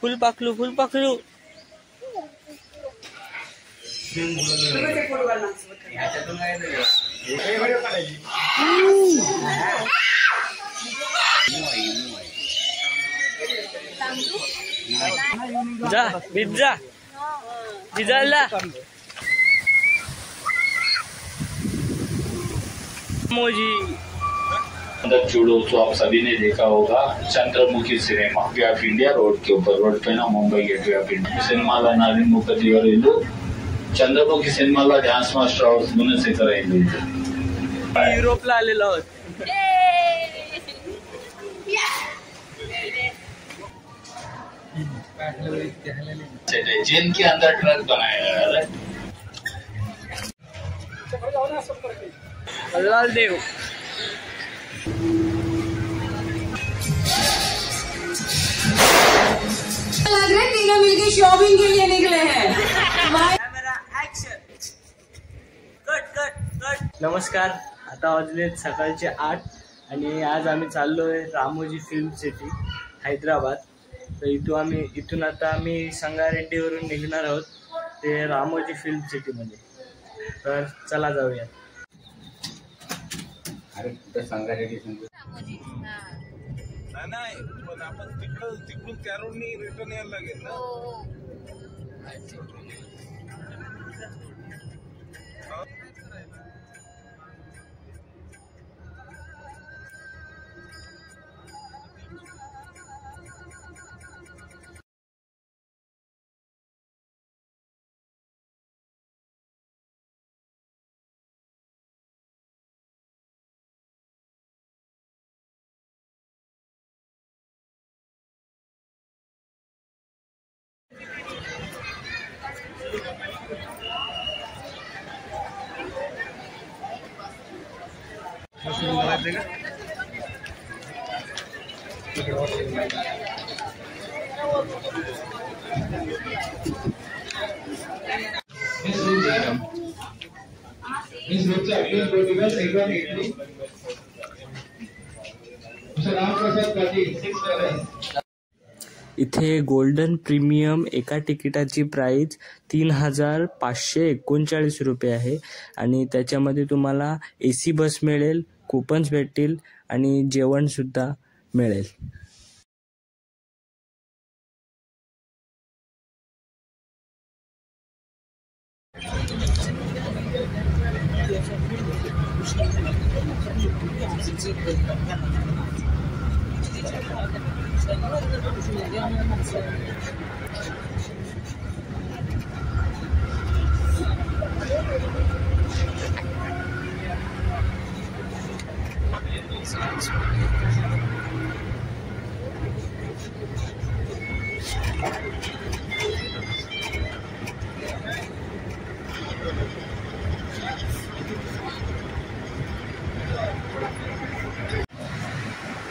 Full पाखलू फुल पाखलू. जा पिझ्झा पिझ्झा मोजी. जुड़ो तो आप सभी ने देखा होगा Chandramukhi cinema gateway of India road के ऊपर, रोड पे ना मुंबई गेटवे ऑफ इंडिया सिनेमाला नवीन मुखर्जीवर इल्लू चंद्रमुखी सिनेमाला डान्स मास्टर हाऊस गुणशेखर इल्लू युरोपला आलेलो आहोत. जिन के अंदर ट्रक बनाया गया है. लाल देव लग रहा है तीनों मिलकर शॉपिंग के लिए निकले हैं. नमस्कार. आता वाजले सकाळचे 8 आणि आज आम्ही चाललोय रामोजी फिल्म सिटी हैदराबाद. तर इथून आता आम्ही संगारेड्डीवरून निघणार आहोत ते रामोजी फिल्म सिटीमध्ये. तर चला जाऊया. अरे कुठे संगारेड्डी नाही पण आपण तिकडून त्या रोडनी रिटर्न यायला लागेल ना. इथे गोल्डन प्रीमियम एका तिकिटाची प्राइस 3539 रुपये आहे आणि त्याच्यामध्ये तुम्हाला AC बस मिळेल, कुपन्स भेटतील आणि जेवण सुद्धा मिळेल.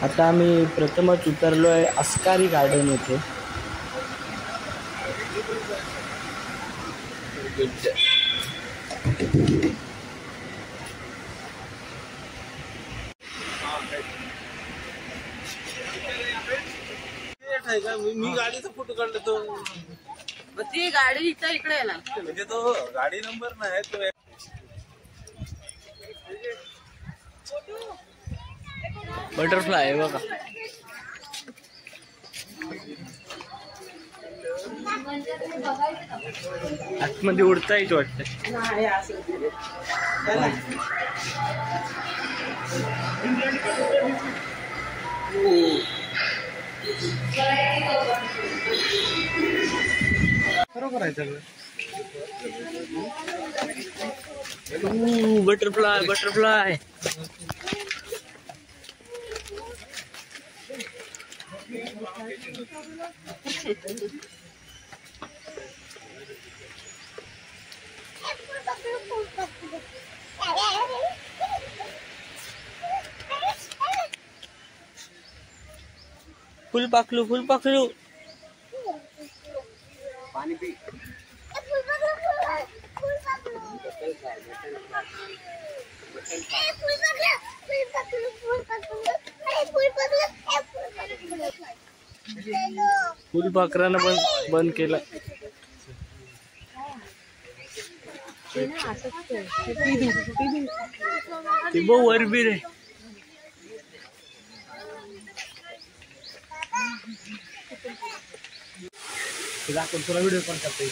आता आम्ही प्रथमच उतरलोय अस्कारी गार्डन येथे. मी गाडीचा फोटो काढला तो. ती गाडी इकडे आहे ना, म्हणजे तो गाडी नंबर नाही तो. बटरफ्लाय आहे बघा. आतमध्ये उडता येत वाटतं. बरोबर आहे सगळं. Butterfly butterfly. फुल पाखलू फुल पाखलू. पाणी पी. फुलपाखरानं पण बंद केला. ते बघ वरबीर आहे. तुला व्हिडिओ कॉल करता येईल.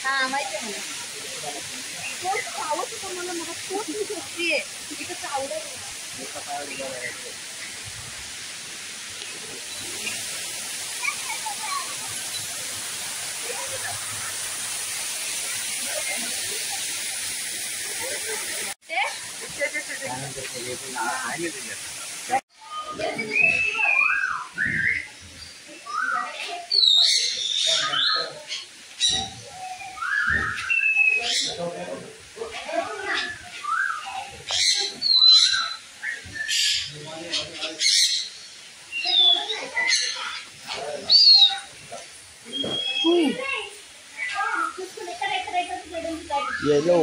येलो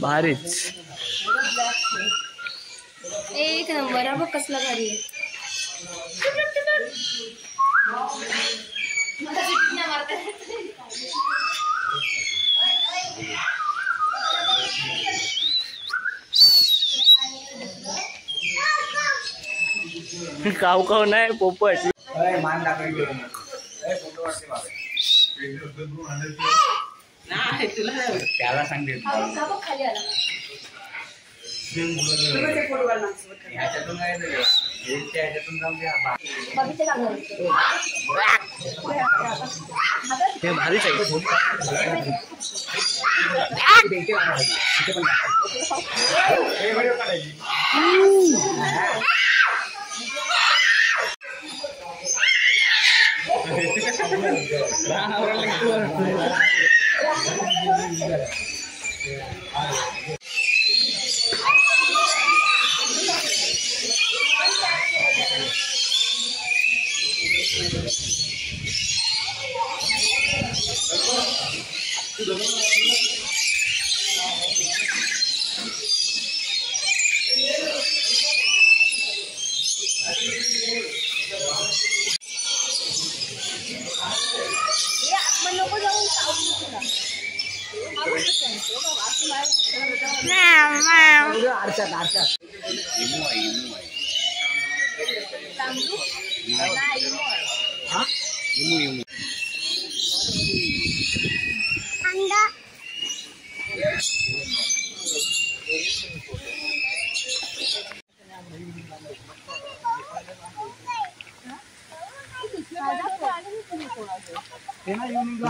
भारीच. एक नंबर हा बघ कसला भारी आहे. काव काव नाही पोपट. त्याला सांगते खाली आला ह्याच्यातून ते भारीच आहे.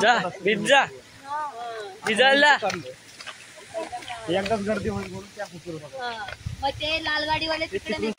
जा पिझ्झा पिझ्झाला एकदम गर्दी होईल म्हणून त्या कुठे मग ते लाल गाडीवाले तिकडे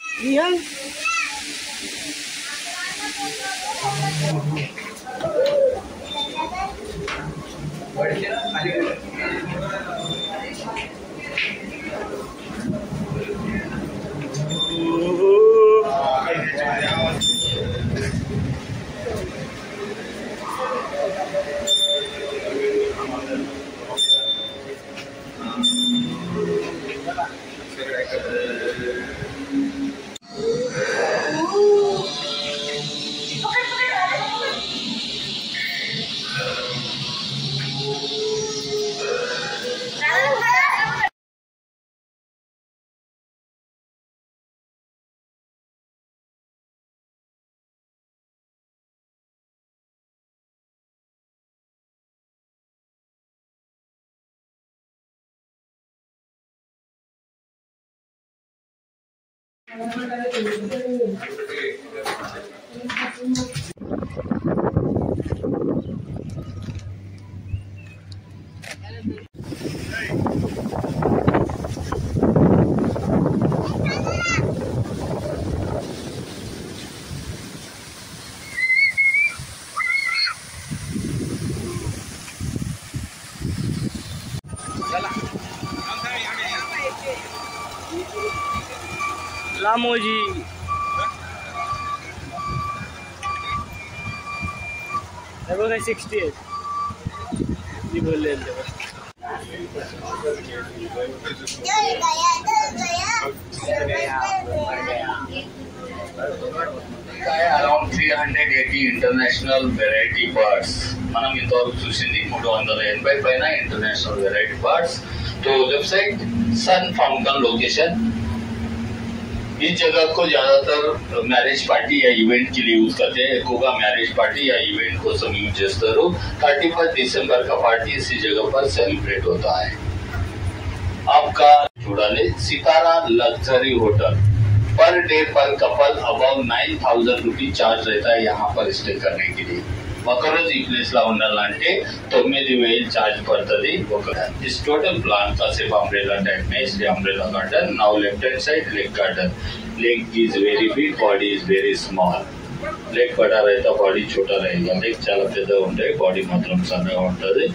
रामोजी हे बघा 68 मी बोलले ఇంటర్నేషనల్ వెరైటీ బర్డ్స్ మనం ఇంతవరకు చూసింది 380 పైన ఇంటర్నేషనల్ వెరైటీ बर्ड्स। तो लेफ्ट साइड सन फाउंटेन लोकेशन। इस जगह को ज्यादातर मैरिज पार्टी या इवेंट के लिए यूज करते हैं। ఎక్కువగా మ్యారేజ్ పార్టీ या इवेंट కోసం యూజ్ చేస్తారు। 31 दिसंबर का पार्टी इसी जगह पर सेलिब्रेट होता है। आपका जुड़ाले सितारा लग्जरी होटल पर डे पर कपल अबाउ 9,000 रुपीज चार्ज रहता है यहाँ पर स्टे करने के लिए। ఒకరోజు ఈ ప్లేస్ లో ఉండాలంటే 9,000 చార్జ్ పడుతుంది। इस टोटल प्लान का सिर्फ अम्ब्रेला टाइप में, इसलिए umbrella garden. Now left hand side lake garden. Lake is very big, body is very small. Lake बड़ा रहता, बॉडी छोटा रहेगा। लेक చాలా పెద్దగా ఉంటాయి, బాడీ మాత్రం సన్నగా ఉంటుంది।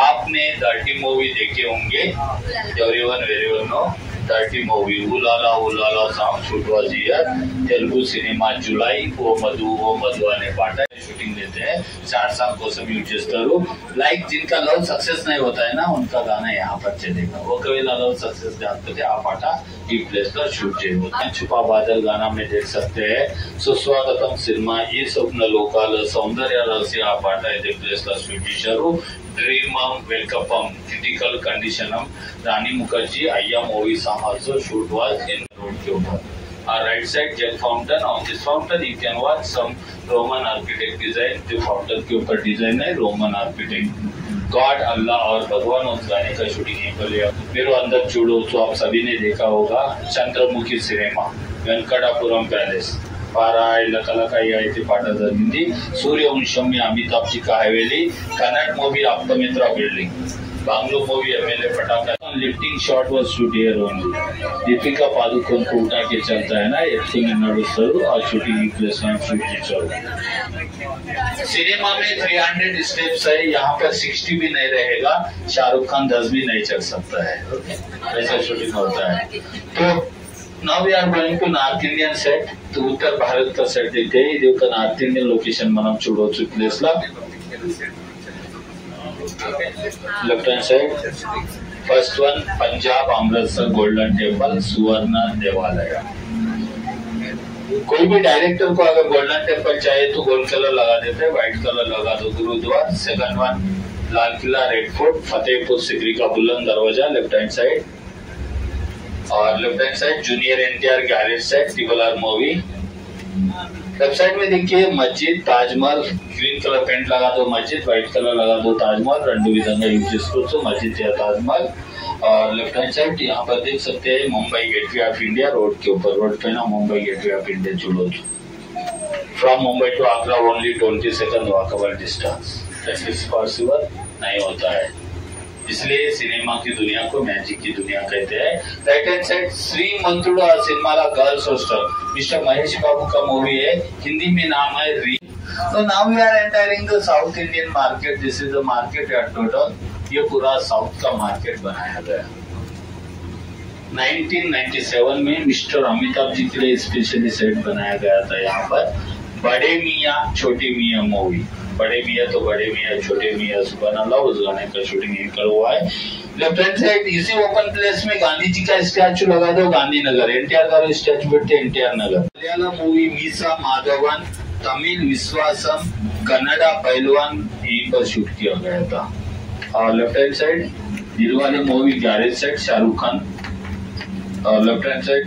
आपने डर्टी मूवी देखे होंगे, everyone know dirty movie. Ooh la la ooh la la song shoot was here. Telugu cinema Julayi O Madhu అనే పాట शूटिंग लेते हैं। 4 साल కోసం యూజ్ చేస్తారు। लाइक जिनका लव सक्सेस नहीं होता है ना, उनका गाना यहाँ पर चलेगा। ఒకవేళ लव सक्सेस जाते आ पाटा ఈ प्लेस पर शूट చేయవచ్చు। छुपा बादल गाना में देख सकते हैं। सुस्वागतम सिनेमा ఈ స్వప్న లోకాల సౌందర్య రహస్య ఆ పాట ఇదే ప్లేస్ లో షూట్ చేశారు। Dream welcome critical condition Rani Mukherjee Aiyyaa movie song also shoot was in road के ऊपर। Right side jail fountain. On this fountain you can watch some Roman architect design. जो फाउंटेन के ऊपर डिजाइन है रोमन आर्किटेक्ट। गॉड अल्लाह और भगवान उस गाने का शूटिंग यहीं पर लिया। मेरे अंदर चूड़ो तो आप सभी ने देखा होगा। चंद्रमुखी सिनेमा वेंकटापुरम पैलेस कलाकाई అయితే పాట జరిగింది। సూర్యవంశం में अमिताभ जी का हवेली। Kannada movie Apthamitra building. Bungalow movie MLA Pataka. Lifting shot was shoot here only. Deepika Padukone को उठा के चलता है ना, एक्टिंग नడుస్తారు। और शूटिंग की प्लेस में शूट చేశారు। सिनेमा में 300 स्टेप्स है, यहाँ पर 60 भी नहीं रहेगा। शाहरुख खान 10 भी नहीं चढ़ सकता है। ऐसा शूटिंग होता है। तो now we are going to north Indian set. तो उत्तर भारत का सेट देखते हैं। ఇది ఒక నార్త్ ఇండియన్ లొకేషన్ మనం చూడొచ్చు ప్లేస్ లా। Left hand side first one Punjab Amritsar golden temple सुवर्ण देवालय। कोई भी डायरेक्टर को अगर गोल्डन टेम्पल चाहिए तो गोल्ड कलर लगा देते हैं, व्हाइट कलर लगा दो गुरुद्वार। Second one Lal Qila red fort Fatehpur Sikri का बुलंद दरवाजा लेफ्ट हैंड साइड। और left hand side junior NTR garage side triple R movie. Left side में देखिए मस्जिद ताजमहल। ग्रीन कलर पेंट लगा दो मस्जिद, व्हाइट कलर लगा दो ताजमहल। రెండు విధంగా యూజ్ చేసుకోవచ్చు मस्जिद या ताजमहल। और लेफ्ट हैंड साइड यहाँ पर देख सकते हैं Mumbai gateway of India. Road के ऊपर रोड पे ना मुंबई गेटवे ऑफ इंडिया చూడొచ్చు। From Mumbai to Agra only 20 second walkable distance. That is possible नहीं होता है, इसलिए सिनेमा की दुनिया को मैजिक की दुनिया कहते हैं। Right hand side Srimanthudu cinema girls hostel mister Mahesh Babu का मूवी है। हिंदी में नाम है री। तो now we are entering the South Indian market. This is the market at total. ये पूरा साउथ का मार्केट बनाया गया। 1997 में मिस्टर अमिताभ जी के लिए स्पेशली सेट बनाया गया था यहाँ पर। बड़े मियाँ छोटे मियाँ मूवी। बड़े मियाँ तो बड़े मियाँ छोटे मियाँ सुबह अल्लाह उस गाने का शूटिंग यहीं पर हुआ है। लेफ्ट हैंड साइड इसी ओपन प्लेस में गांधी जी का स्टैचू लगा दो गांधीनगर। एनटीआर का स्टैचू बैठते एनटीआर नगर। मलयालम मूवी मीसा माधवन, तमिल विश्वासम, कन्नड़ा पहलवान यहीं पर शूट किया गया था। और left hand side Dilwale movie garage side Shahrukh Khan. और left hand side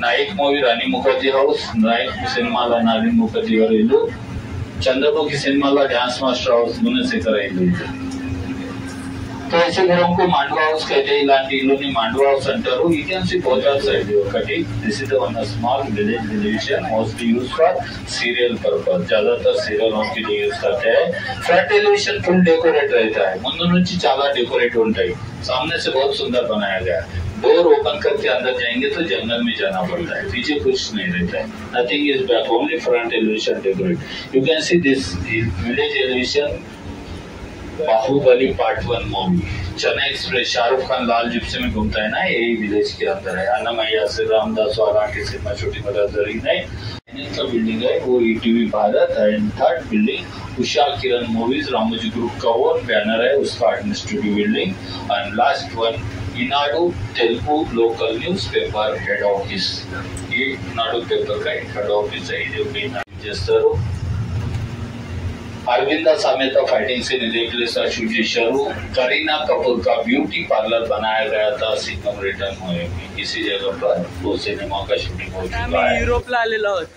Nayak movie Rani Mukherjee house. Nayak cinema Rani Mukherjee और इल्लू। Chandramukhi cinema dance master house Gunasekhar इल्लू। तो ऐसे घरों को मांडवा हाउस कहते हैं। इलांटी इल्लूनी मांडवा हाउस अंटारू। You can see both are side view cutting. This is the one small village television mostly used for serial purpose. ज्यादातर सीरियलों के लिए यूज करते हैं। फ्रंट टेलीविजन फुल डेकोरेट रहता है। ముందు నుంచి చాలా डेकोरेट ఉంటాయి। सामने से बहुत सुंदर बनाया गया है। डोर ओपन करके अंदर जाएंगे तो जंगल में जाना पड़ता है, पीछे कुछ नहीं रहता है। Nothing is back, only front elevation decorate. You can see this village elevation Baahubali part 1 movie. Chennai express Shahrukh Khan लाल जिप्सी में घूमता है ना, यही विलेज के अंदर है। अन्नमैया से रामदास वाला की सिनेमा शूटिंग वगैरह जरूरी नहीं। का बिल्डिंग है वो ETV Bharat. And third building Usha Kiran movies Ramoji group का वो बैनर है, उसका administrative building. And last one Eenadu Telugu local news paper head office. ఈ ఈనాడు పేపర్ का हेड ऑफिस है। ఇది చేస్తారు। अरविंदा सामेता फाइटिंग सीन रिप्लेस का शूटिंग शुरू। करीना कपूर का ब्यूटी पार्लर बनाया गया था सिक्किम रिटर्न हुए इसी जगह पर वो सिनेमा का शूटिंग हो चुका है। युरोपला आलेलो आहोत।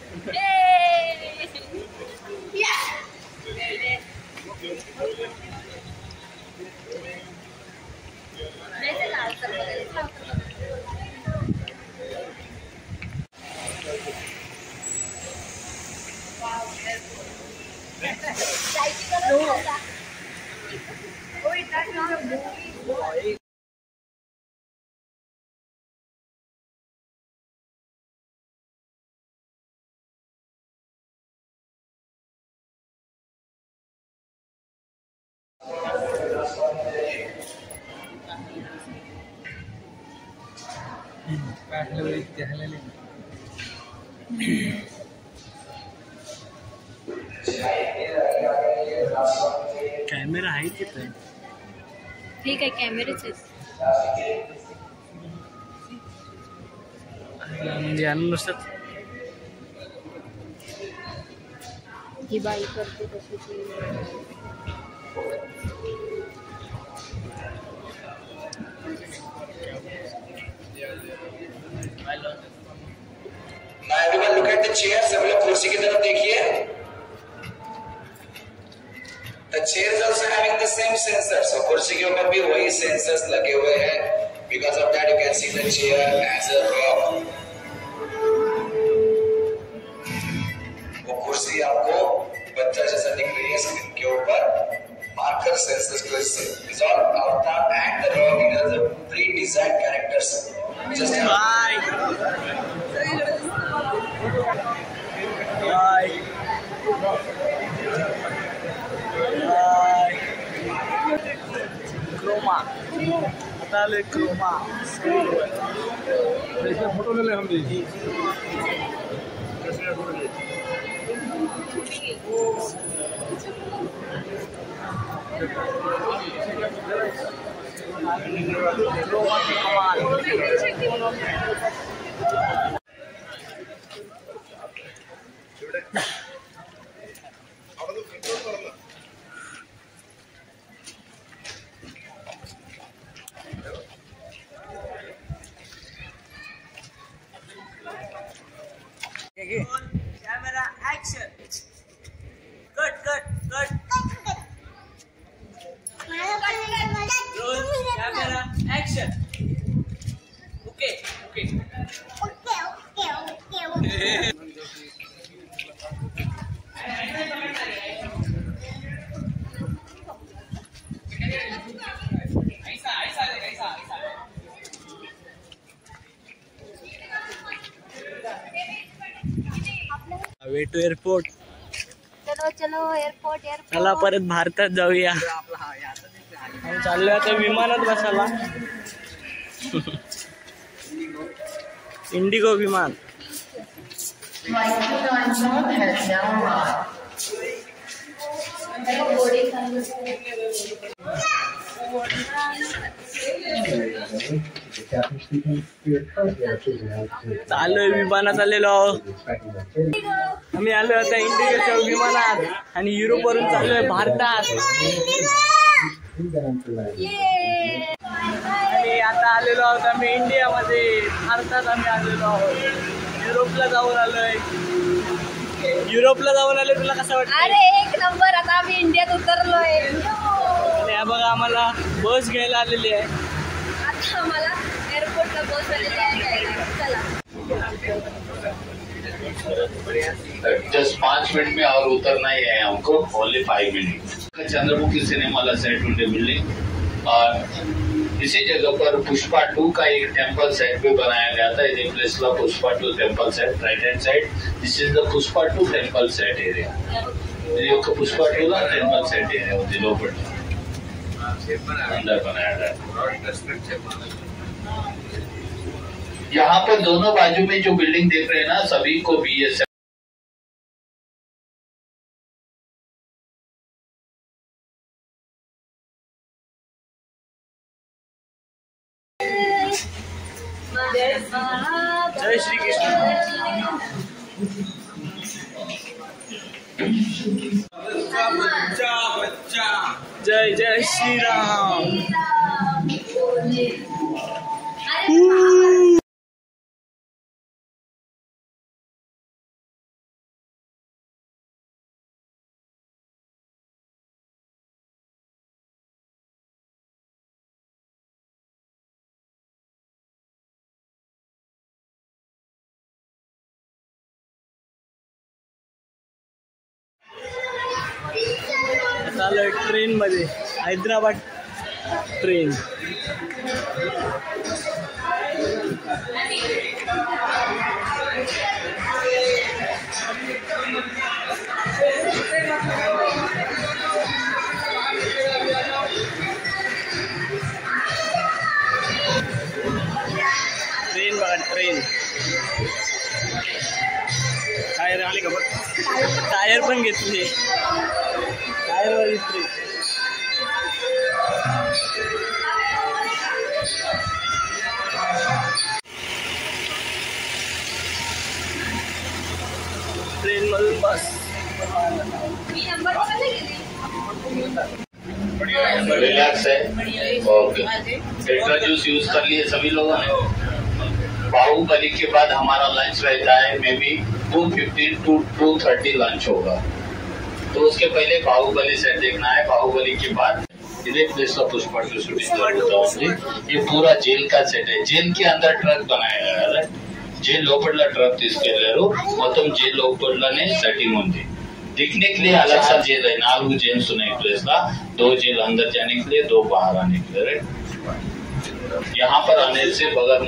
कॅमेरा आहे तिथं. ठीक आहे कॅमेरेच म्हणजे अनुसार ही बाई करते तशी Now everyone look at the chair. सब लोग कुर्सी की तरफ देखिए. The chair is also having the same sensors. So कुर्सी के ऊपर भी वही sensors लगे हुए हैं. Because of that you can see the chair as a rock. वो कुर्सी आपको बच्चा जैसा दिख रही है स्क्रीन के ऊपर. Marker sensors को इससे is all avatar and the rock it has a pre-designed characters. Just chroma आता आलोय क्रोमा फोटो ले हम camera action cut cut cut camera action okay okay way to airport. चलो चलो एअरपोर्ट चला परत भारतात जाऊया. आम्ही चाललोय आता विमानात बसायला. इंडिगो विमान. चाललोय विमानात आलेलो आहोत. आम्ही आलो आता इंडिगोच्या विमानात आणि युरोपवरून चाललोय भारतात. आणि आता आलेलो आहोत आम्ही इंडियामध्ये. भारतात आम्ही आलेलो आहोत. युरोपला जाऊन आलोय. युरोपला जाऊन आलोय. तुला कसं वाटतं? अरे एक नंबर. आता आम्ही इंडियात उतरलोय. आणि हा बघा आम्हाला बस घ्यायला आलेली आहे. आता आम्हाला एअरपोर्टला बस आलेली आहे. चला जस्ट 5 मिनट में और उतरना ही है हमको. Only 5 minute. Chandramukhi cinema set उनके बिल्डिंग और इसी जगह पर पुष्पा 2 का एक टेम्पल सेट भी बनाया गया था. इस प्लेस ला Pushpa 2 temple set right hand side. This is the Pushpa 2 temple set area. ये पुष्पा 2 का टेम्पल सेट एरिया दिलो पर अंदर बनाया गया. यहाँ पर दोनों बाजू में जो बिल्डिंग देख रहे हैं ना सभी को BSF जय श्री कृष्ण. जय जय श्री राम। चालू ट्रेन मध्ये, हैदराबाद ट्रेन। ट्रेन बघा, ट्रेन। टायर आले का बघ, टायर पण घेतले, टायर वाली ट्रेन। ट्रेन मधून बस। रिलैक्स है। ओके, एक्स्ट्रा जूस यूज कर लिए सभी लोगों ने। बाहुबली के बाद हमारा लंच रहता है, मे बी 2:15 to 2:30 लंच होगा। तो उसके पहले बाहुबली सेट देखना है। बाहुबली के बाद इधे प्लेस का पुष्पा की शूटिंग होता है। ये पूरा जेल का सेट है। जेल के अंदर ट्रक बनाया गया है। जेल लोपड़ला ट्रक తీసుకెళ్లారు। మొత్తం जेल లోపలనే सेटिंग ఉంది। दिखने के लिए अलग सा जेल है। 4 जेल्स ఉన్నాయి प्लेस ला। 2 जेल अंदर जाने के लिए, 2 बाहर आने के लिए। यहाँ पर आने से बगैर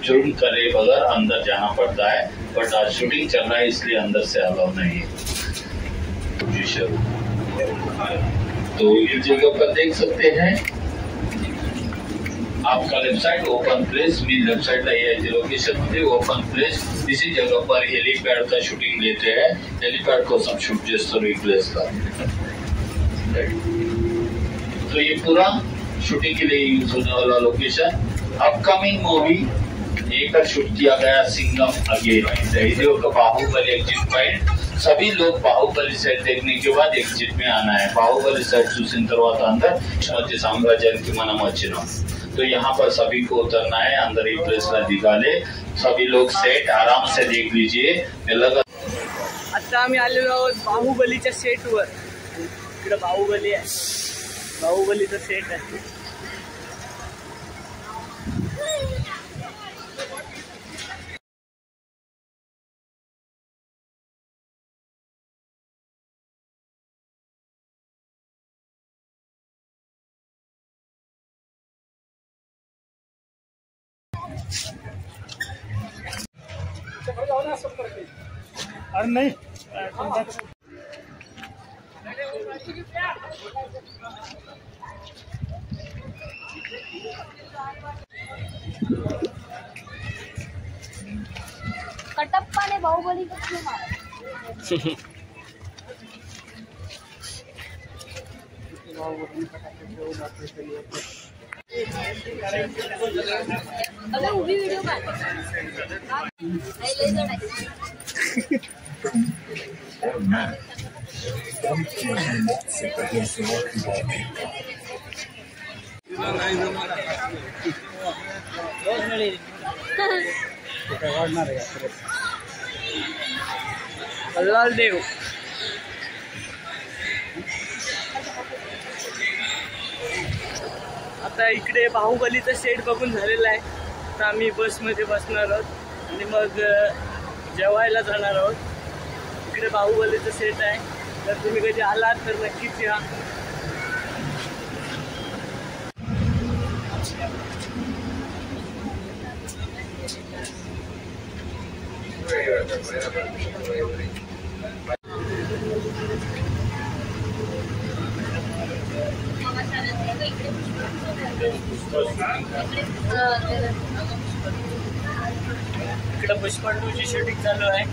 जुर्म करे बगैर अंदर जाना पड़ता है। बट आज शूटिंग चल रहा है इसलिए अंदर से अलाउ नहीं है। तो इस जगह पर देख सकते हैं आपका लेफ्ट साइड ओपन प्लेस। मी लेफ्ट साइड लोकेशन मध्ये ओपन प्लेस। इसी जगह पर हेलीपैड का शूटिंग लेते हैं। हेलीपैड को सब शूट చేస్తారు ఈ प्लेस का। तो ये पूरा शूटिंग के लिए यूज होने वाला लोकेशन। अपकमिंग मूवी एक शूट किया गया सिंगम अगेन। ఇది ఒక బాహుబలి ఎగ్జిట్ పాయింట్। सभी लोग बाहुबली सेट देखने के बाद एग्जिट में आना है। बाहुबली सेट చూసిన తర్వాత अंदर मध्य साम्राज्याనికి మనం వచ్చినాం। तो यहाँ पर सभी को उतरना है। अंदर ही प्लेस ला दिखाले। सभी लोग सेट आराम से देख लीजिए। आता आम्ही आलेलो आहोत बाहुबलीच्या सेटवर। इकडे बाहुबली आहे, बाहुबलीचा सेट आहे। अरे नहीं कटप्पा ने बाहुबली को क्यों मारा? अबे वो भी वीडियो का बल्लाल देव। आता इकडे बाहुबलीचा सेट बघून झालेला आहे। तर आम्ही बसमध्ये बसणार आहोत आणि मग जेवायला जाणार आहोत। इकडे बाहुबलीचा सेट आहे। जर तुम्ही कधी आलात तर नक्कीच या। इकडे पुष्पा 2 ची शूटिंग चालू आहे।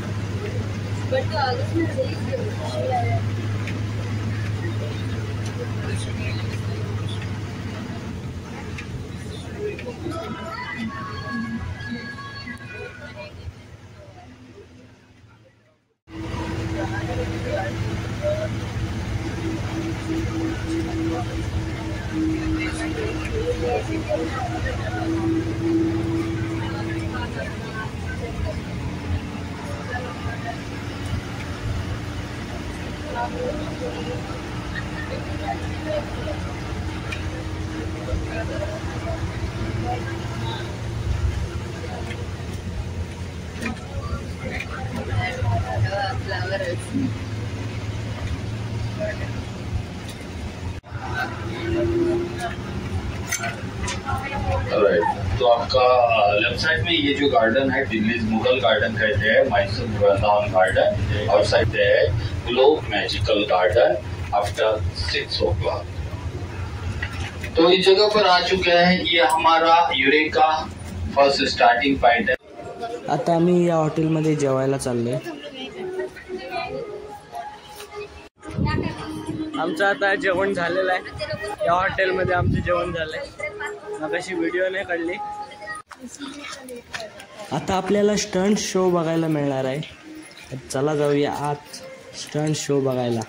तो आपका लेफ्ट साइड में ये जो गार्डन है दिल्ली मुगल गार्डन कहते हैं, मैसूर वृंदावन गार्डन, और साइड है globe magical garden after 6 o'clock। तो इस जगह पर आ चुके हैं, ये हमारा युरेका फर्स्ट स्टार्टिंग पॉइंट है। आता आम्ही या हॉटेलमध्ये जेवायला चाललोय। आमचं आता जेवण झालेलं आहे, या हॉटेलमध्ये आमचं जेवण झालंय। मगाशी व्हिडिओ नाही काढली। आता आपल्याला स्टंट शो बघायला मिळणार आहे, चला जाऊया आत स्टंट शो बघायला।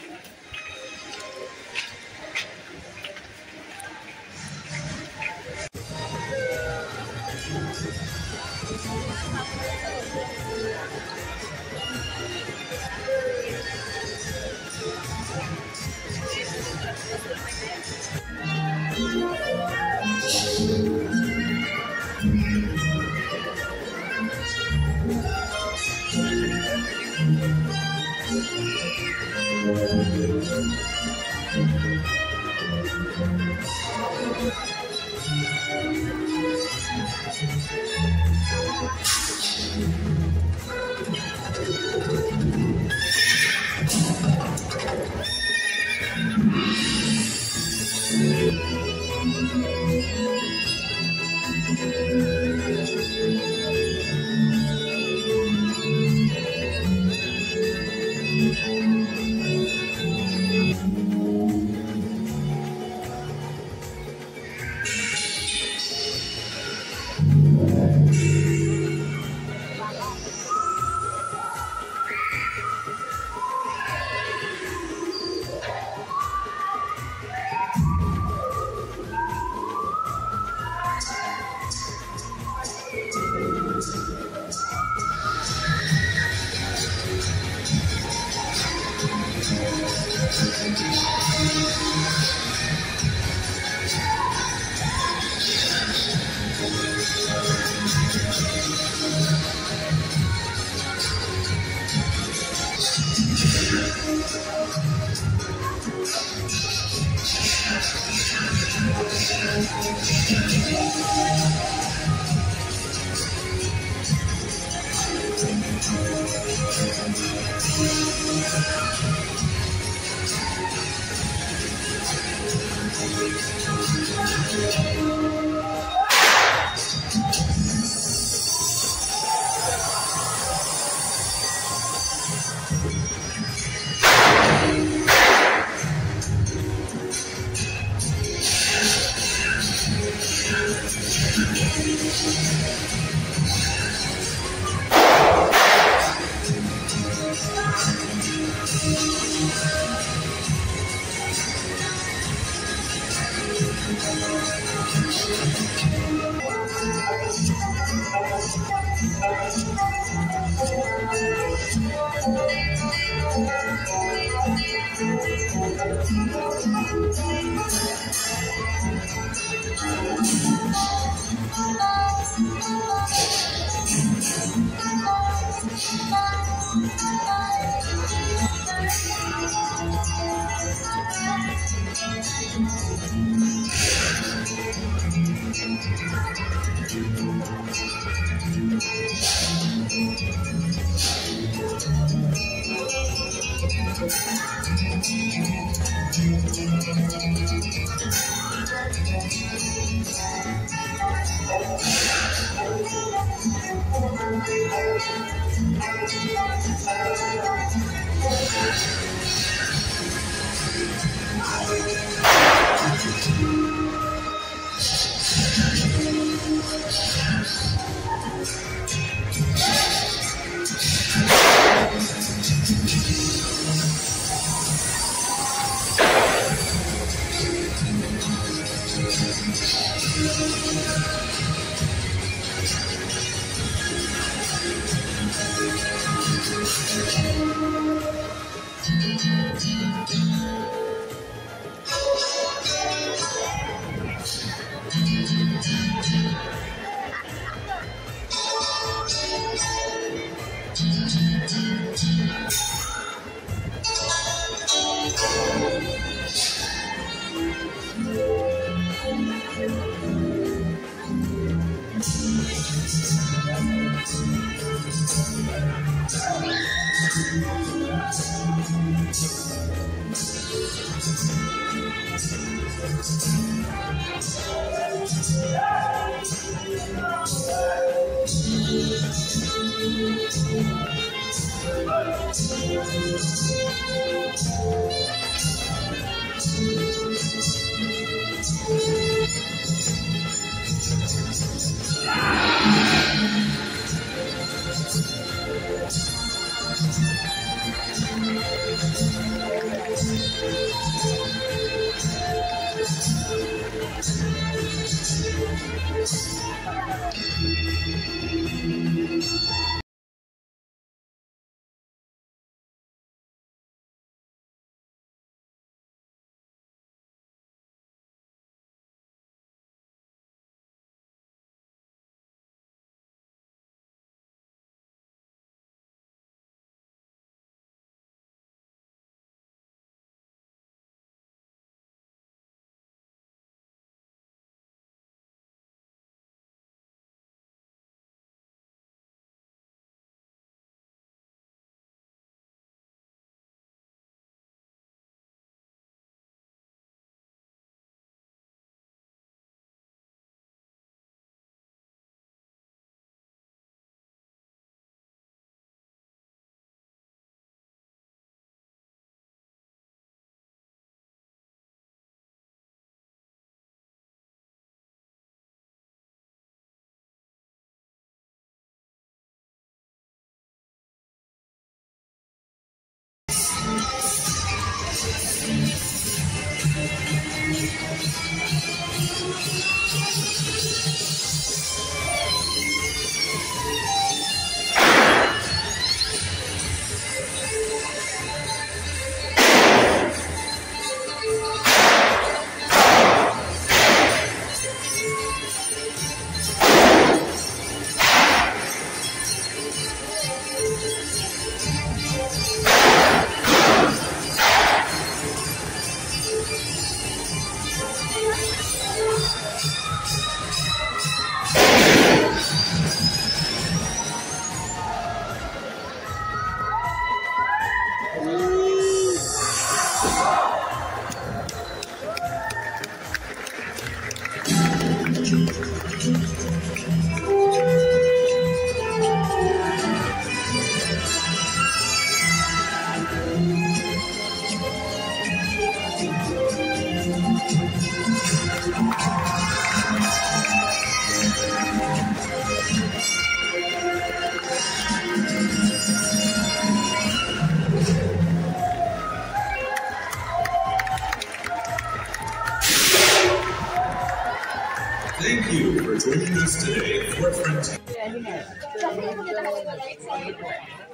Thank you for joining us today at Fort Frontier.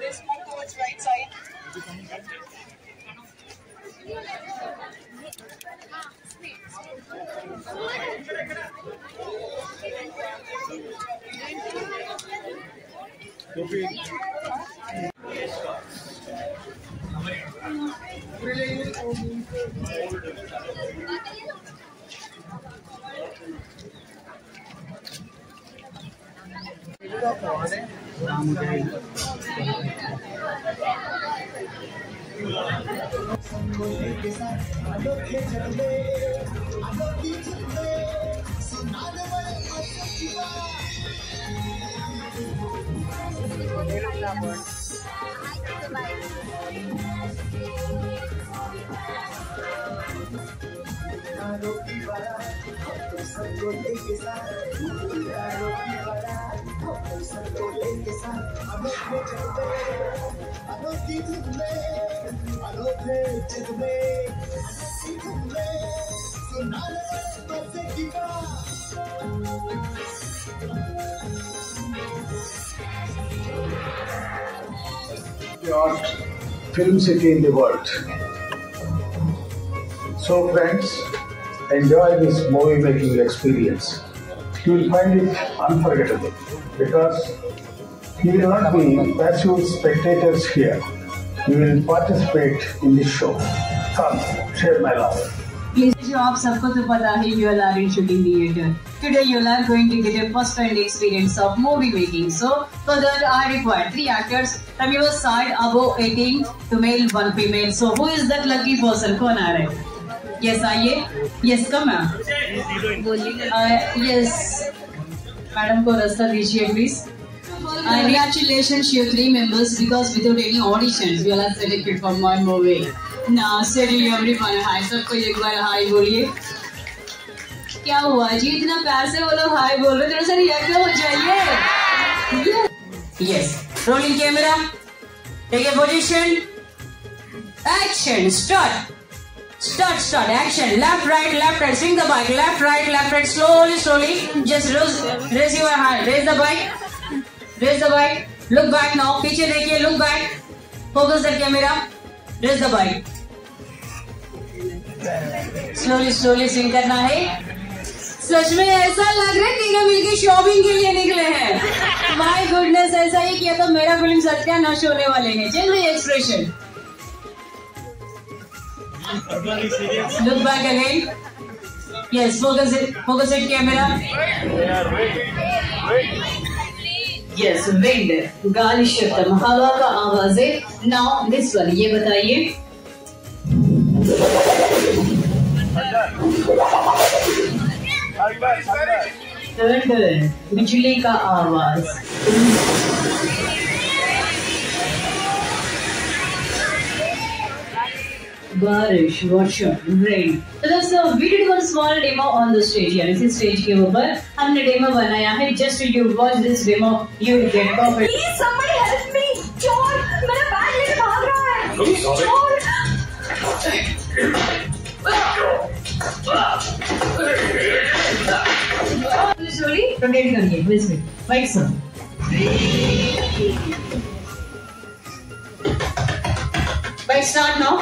Let's move towards right side. the art film city in the world. So friends, enjoy this movie making experience. You will find it unforgettable because you will not be passive spectators here. You will participate in this show. Come, share my love. Please जो आप सबको तो पता है you all are in shooting theater. Today you all are going to get a first hand experience of movie making. So for that I require 3 actors from your side above 18, 2 male 1 female. So who is that lucky person? कौन आ रहा है? Yes आइए. Yes come ma'am. Yes madam को रास्ता दीजिए please. Congratulations you 3 members because without any auditions you all are selected for my movie. Now say everyone hi. सबको एक बार हाय बोलिए. क्या हुआ जी इतना प्यार से वो लोग हाय बोल रहे थोड़ा सा रिएक्ट हो जाइए. Yes. Rolling camera. Take a position. Action. Start. Action. Left, right. Swing the bike. Left, right. Slowly. Just raise your hand. Raise the bike. Look back now. पीछे देखिए. Look back. Focus the camera. Raise the bike. Slowly swing करना है. सच में ऐसा लग रहा है तीनों मिलके शॉपिंग के लिए निकले हैं. माय गुडनेस ऐसा ही किया तो मेरा फिल्म सत्यानाश होने वाले हैं. जल्दी expression. Look back again. Yes, focus it camera. Yes, wind. गाली शब्द हवा का आवाज है. Now this one. ये बताइए. Thunder. बिजली का आवाज. बारिश, वर्षा, rain. तो दोस्तों we did one small demo on the stage. यानी इस स्टेज के ऊपर हमने डेमो बनाया है. Just you watch this demo, you will get perfect. Please somebody help me. चोर मेरा बैग लेके भाग रहा है. चोर. Slowly rotate करिए. Please wait sir. Bike start now.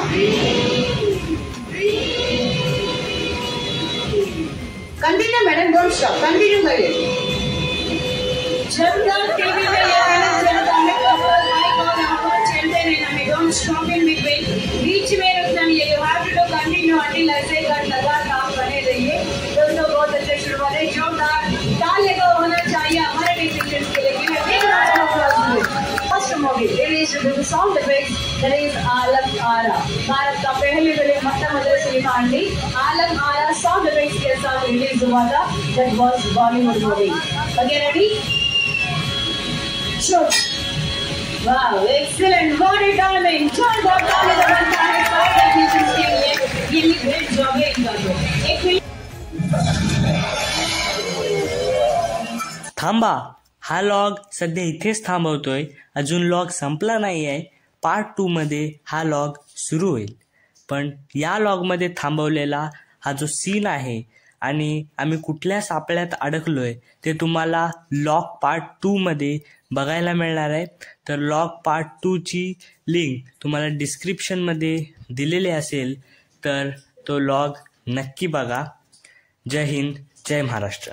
Continue madam, don't stop. Continue करिए. जब तक टीवी में ये गाना चलता है माइक और आवाज चलते रहना है. Don't stop in between. बीच में रुकना नहीं है. You have to continue until ऐसे लगातार काम बने रहिए. दोस्तों बहुत अच्छे शुरुआत है. जोरदार ताली को होना चाहिए हमारे टेक्नीशियंस के लिए. First movie released with the sound effects that is Alam Ara. Bharat का पहली फिल्म मक्का मदरसे की कहानी Alam Ara sound effects के साथ रिलीज हुआ था. That was Bollywood movie. Okay, ready? Shoot. Wow, excellent. What a timing. जोरदार ताली बनता है सारे टेक्नीशियंस के लिए. ये ग्रेट जॉब है इनका. तो एक थांबा. हा लॉग सध्या इथेच थांबवतोय. अजून लॉग संपला नाही आहे. पार्ट 2 मध्ये हा लॉग सुरू होईल. पण या लॉगमध्ये थांबवलेला हा जो सीन आहे आणि आम्ही कुठल्या सापळ्यात अडकलोय ते तुम्हाला लॉग पार्ट 2 मध्ये बघायला मिळणार आहे. तर लॉग पार्ट 2 ची लिंक तुम्हाला डिस्क्रिप्शनमध्ये दिलेली असेल. तर तो लॉग नक्की बघा. जय हिंद, जय महाराष्ट्र.